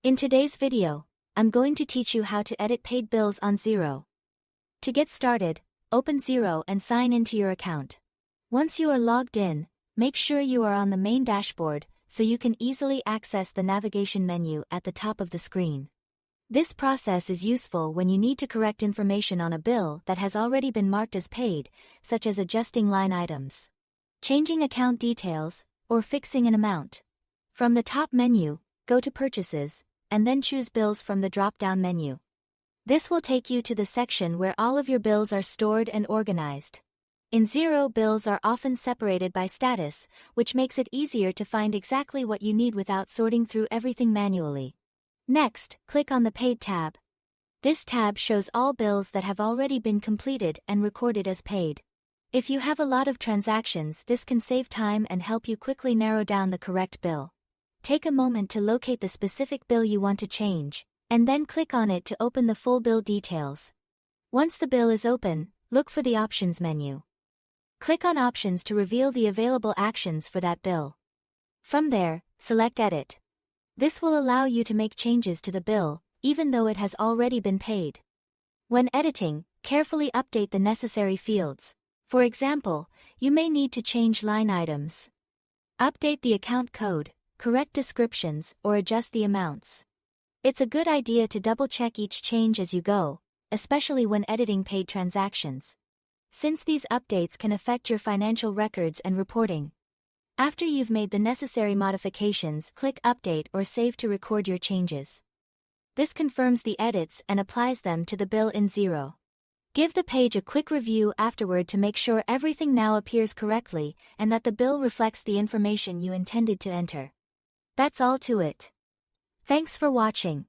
In today's video, I'm going to teach you how to edit paid bills on Xero. To get started, open Xero and sign into your account. Once you are logged in, make sure you are on the main dashboard so you can easily access the navigation menu at the top of the screen. This process is useful when you need to correct information on a bill that has already been marked as paid, such as adjusting line items, changing account details, or fixing an amount. From the top menu, go to Purchases, and then choose Bills from the drop-down menu. This will take you to the section where all of your bills are stored and organized. In Xero, bills are often separated by status, which makes it easier to find exactly what you need without sorting through everything manually. Next, click on the Paid tab. This tab shows all bills that have already been completed and recorded as paid. If you have a lot of transactions, this can save time and help you quickly narrow down the correct bill. Take a moment to locate the specific bill you want to change, and then click on it to open the full bill details. Once the bill is open, look for the Options menu. Click on Options to reveal the available actions for that bill. From there, select Edit. This will allow you to make changes to the bill, even though it has already been paid. When editing, carefully update the necessary fields. For example, you may need to change line items, update the account code, correct descriptions, or adjust the amounts. It's a good idea to double-check each change as you go, especially when editing paid transactions, since these updates can affect your financial records and reporting. After you've made the necessary modifications, click Update or Save to record your changes. This confirms the edits and applies them to the bill in Xero. Give the page a quick review afterward to make sure everything now appears correctly and that the bill reflects the information you intended to enter. That's all to it. Thanks for watching.